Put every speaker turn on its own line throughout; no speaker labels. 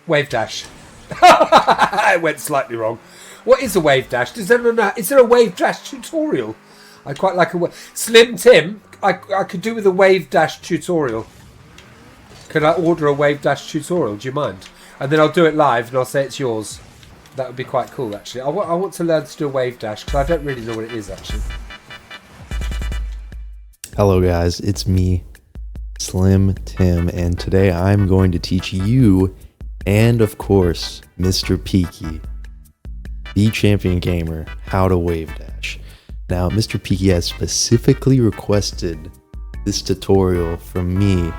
Wavedash. I went slightly wrong. What is a Wavedash? Is there a Wavedash tutorial? I quite like a Slim Tim. I could do with a Wavedash tutorial. Could I order a Wavedash tutorial? Do you mind? And then I'll do it live and I'll say it's yours. That would be quite cool, actually. I want to learn to do a Wavedash because I don't really know what it is, actually.
Hello guys, it's me, Slim Tim, and today I'm going to teach you, and of course, Mr. Peeky, the champion gamer, how to Wavedash. Now, Mr. Peeky has specifically requested this tutorial from me,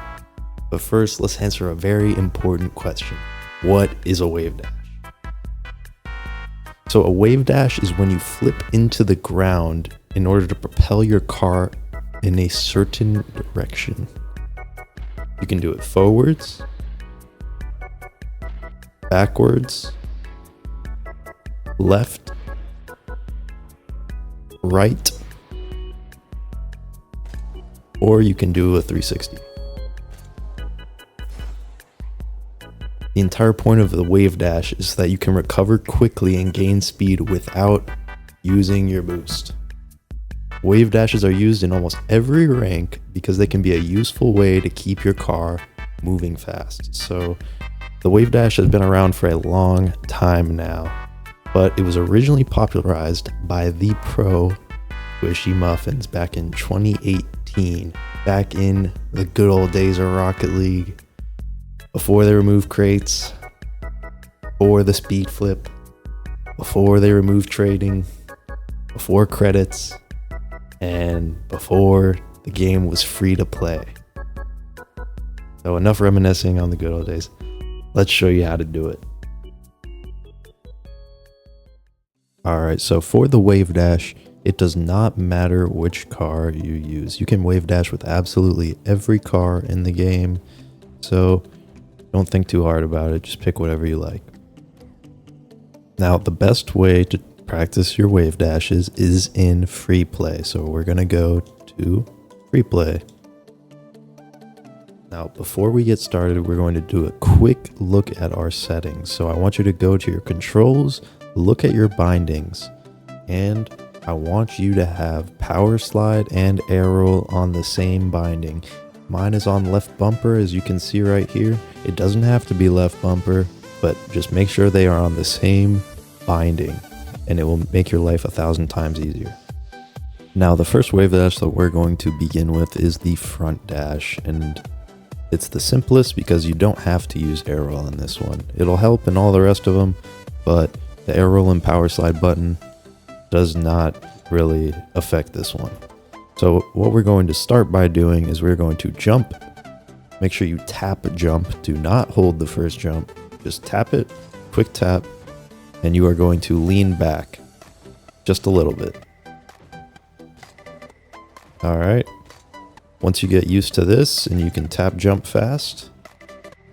but first, let's answer a very important question. What is a Wavedash? So a Wavedash is when you flip into the ground in order to propel your car in a certain direction. You can do it forwards, backwards, left, right, or you can do a 360. The entire point of the Wavedash is that you can recover quickly and gain speed without using your boost. Wavedashes are used in almost every rank because they can be a useful way to keep your car moving fast. So the Wavedash has been around for a long time now, but it was originally popularized by the pro Squishy Muffins back in 2018, back in the good old days of Rocket League, before they removed crates, before the speed flip, before they removed trading, before credits, and before the game was free to play. So enough reminiscing on the good old days. Let's show you how to do it. Alright, so for the Wavedash, it does not matter which car you use. You can Wavedash with absolutely every car in the game, so don't think too hard about it, just pick whatever you like. Now, the best way to practice your Wavedashes is in free play, so we're gonna go to free play. Now, before we get started, we're going to do a quick look at our settings. So I want you to go to your controls, look at your bindings, and I want you to have power slide and air roll on the same binding. Mine is on left bumper, as you can see right here. It doesn't have to be left bumper, but just make sure they are on the same binding, and it will make your life 1,000 times easier. Now, the first Wavedash that we're going to begin with is the front dash, and it's the simplest because you don't have to use air roll in this one. It'll help in all the rest of them, but the air roll and power slide button does not really affect this one. So what we're going to start by doing is we're going to jump. Make sure you tap jump. Do not hold the first jump. Just tap it, quick tap, and you are going to lean back just a little bit. All right. Once you get used to this and you can tap jump fast,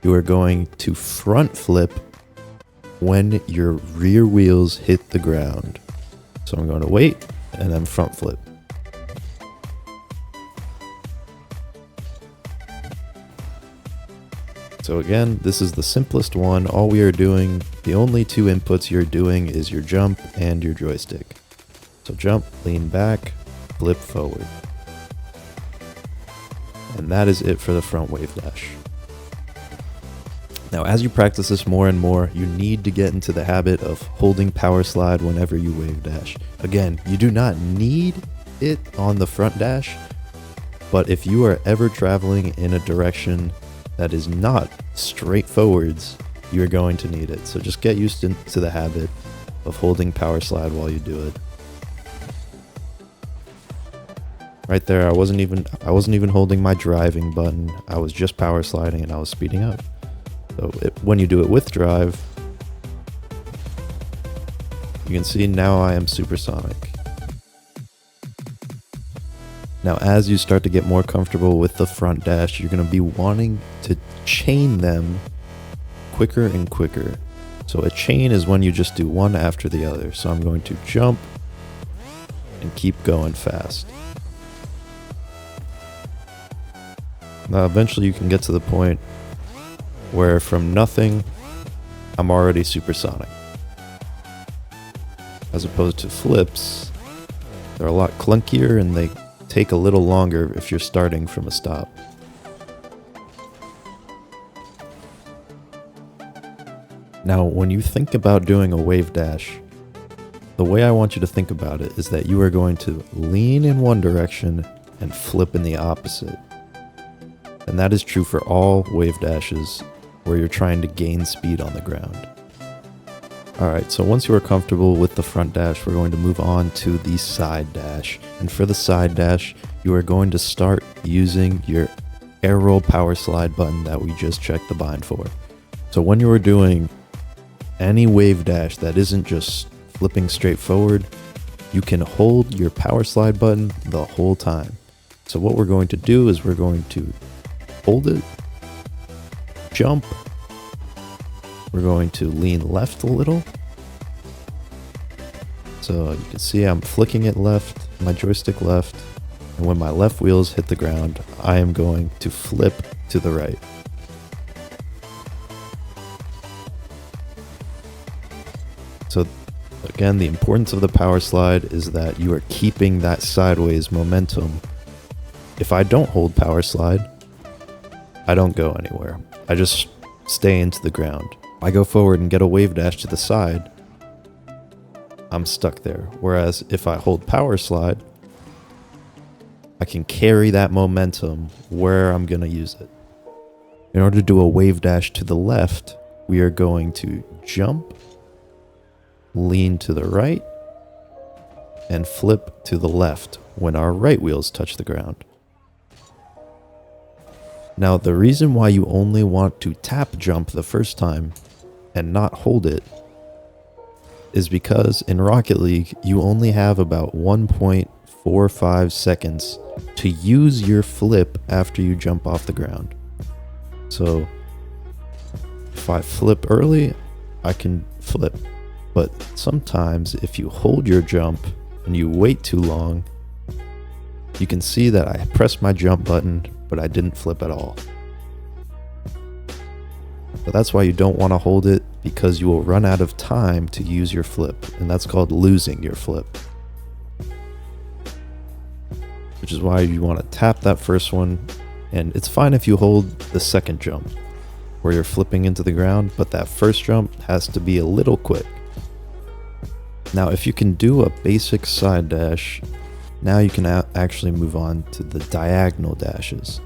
you are going to front flip when your rear wheels hit the ground. So I'm going to wait and then front flip. So again, this is the simplest one. All we are doing, the only two inputs you're doing is your jump and your joystick. So jump, lean back, flip forward. And that is it for the front Wavedash. Now, as you practice this more and more, you need to get into the habit of holding power slide whenever you Wavedash. Again, you do not need it on the front dash, but if you are ever traveling in a direction that is not straight forwards, you're going to need it. So just get used to the habit of holding power slide while you do it. Right there, I wasn't even holding my driving button. I was just power sliding and I was speeding up. So when you do it with drive, you can see now I am supersonic. Now, as you start to get more comfortable with the front dash, you're going to be wanting to chain them quicker and quicker. So a chain is when you just do one after the other. So I'm going to jump and keep going fast. Now, eventually you can get to the point where from nothing, I'm already supersonic. As opposed to flips, they're a lot clunkier and they take a little longer if you're starting from a stop. Now, when you think about doing a wave dash, the way I want you to think about it is that you are going to lean in one direction and flip in the opposite. And that is true for all wave dashes where you're trying to gain speed on the ground. Alright, so once you are comfortable with the front dash, we're going to move on to the side dash. And for the side dash, you are going to start using your air roll power slide button that we just checked the bind for. So when you are doing any wave dash that isn't just flipping straight forward, you can hold your power slide button the whole time. So what we're going to do is we're going to hold it, jump, we're going to lean left a little. So you can see I'm flicking it left, my joystick left, and when my left wheels hit the ground, I am going to flip to the right. So again, the importance of the power slide is that you are keeping that sideways momentum. If I don't hold power slide, I don't go anywhere. I just stay into the ground. I go forward and get a wave dash to the side, I'm stuck there. Whereas if I hold power slide, I can carry that momentum where I'm going to use it. In order to do a wave dash to the left, we are going to jump, lean to the right, and flip to the left when our right wheels touch the ground. Now, the reason why you only want to tap jump the first time and not hold it is because in Rocket League, you only have about 1.45 seconds to use your flip after you jump off the ground. So if I flip early, I can flip. But sometimes if you hold your jump and you wait too long, you can see that I pressed my jump button, but I didn't flip at all. So that's why you don't want to hold it, because you will run out of time to use your flip, and that's called losing your flip. Which is why you want to tap that first one, and it's fine if you hold the second jump, where you're flipping into the ground, but that first jump has to be a little quick. Now, if you can do a basic side dash, now you can actually move on to the diagonal dashes.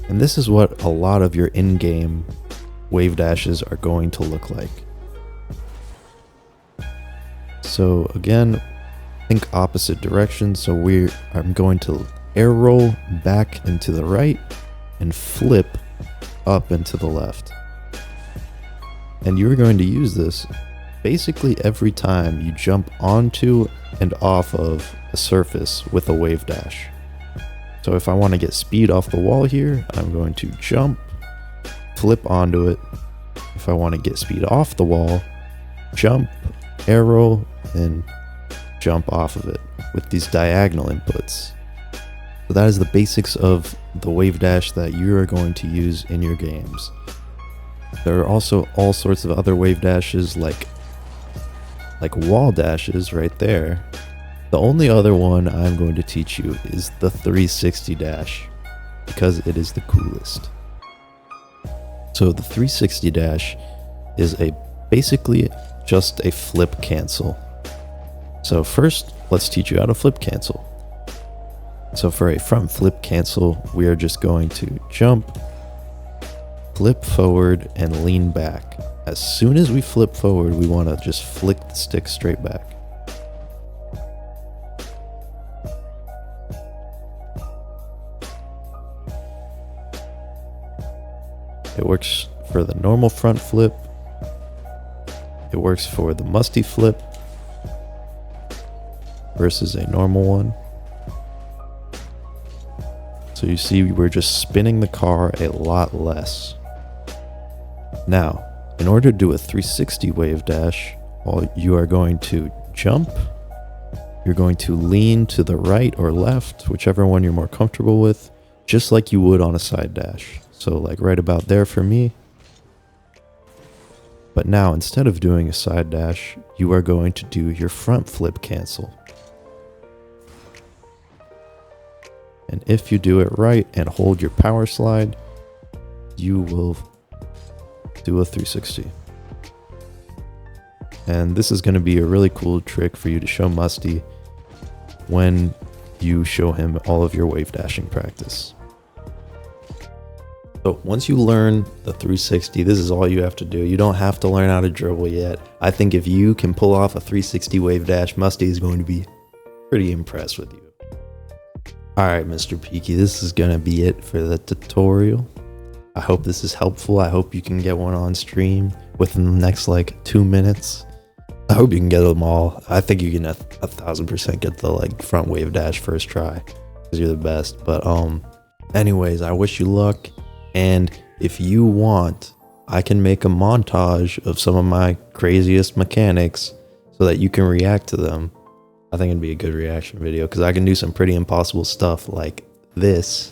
And this is what a lot of your in-game wave dashes are going to look like. So again, think opposite direction. So I'm going to air roll back into the right and flip up into the left. And you're going to use this basically every time you jump onto and off of a surface with a wave dash. So if I want to get speed off the wall here, I'm going to jump, flip onto it. If I want to get speed off the wall, jump, air roll, and jump off of it with these diagonal inputs. So that is the basics of the wave dash that you are going to use in your games. There are also all sorts of other wave dashes like wall dashes right there. The only other one I'm going to teach you is the 360 dash, because it is the coolest. So the 360 dash is basically just a flip cancel. So first, let's teach you how to flip cancel. So for a front flip cancel, we are just going to jump, flip forward, and lean back. As soon as we flip forward, we want to just flick the stick straight back. It works for the normal front flip. It works for the musty flip versus a normal one. So you see, we're just spinning the car a lot less. Now, in order to do a 360 wave dash, you are going to jump, you're going to lean to the right or left, whichever one you're more comfortable with, just like you would on a side dash. So like right about there for me. But now, instead of doing a side dash, you are going to do your front flip cancel. And if you do it right and hold your power slide, you will do a 360. And this is going to be a really cool trick for you to show Musty when you show him all of your wave dashing practice. So once you learn the 360, this is all you have to do. You don't have to learn how to dribble yet. I think if you can pull off a 360 wave dash, Musty is going to be pretty impressed with you. Alright, Mr. Peeky, this is going to be it for the tutorial. I hope this is helpful. I hope you can get one on stream within the next like 2 minutes. I hope you can get them all. I think you can 1000% get the like front wave dash first try because you're the best. But anyways, I wish you luck. And if you want, I can make a montage of some of my craziest mechanics so that you can react to them. I think it'd be a good reaction video because I can do some pretty impossible stuff like this.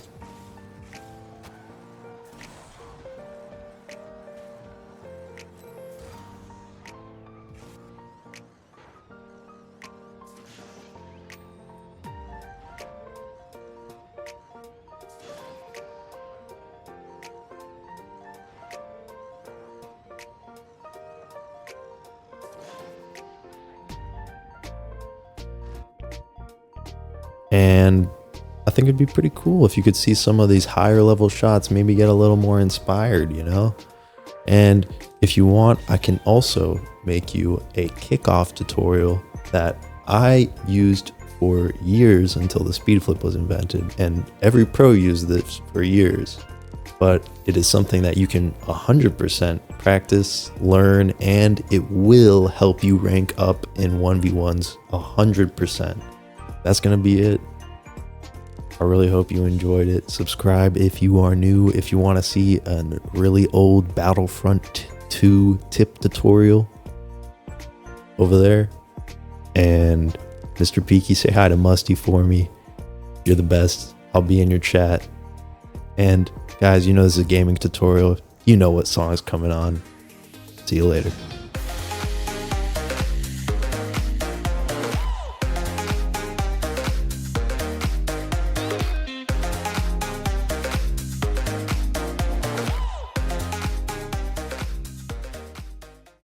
And I think it'd be pretty cool if you could see some of these higher level shots, maybe get a little more inspired, you know? And if you want, I can also make you a kickoff tutorial that I used for years until the speed flip was invented. And every pro used this for years, but it is something that you can 100% practice, learn, and it will help you rank up in 1v1s 100%. That's gonna be it. I really hope you enjoyed it. Subscribe if you are new. If you want to see a really old Battlefront 2 tip tutorial over there. And Mr. Peeky, say hi to Musty for me. You're the best. I'll be in your chat. And guys, you know this is a gaming tutorial. You know what song is coming on. See you later.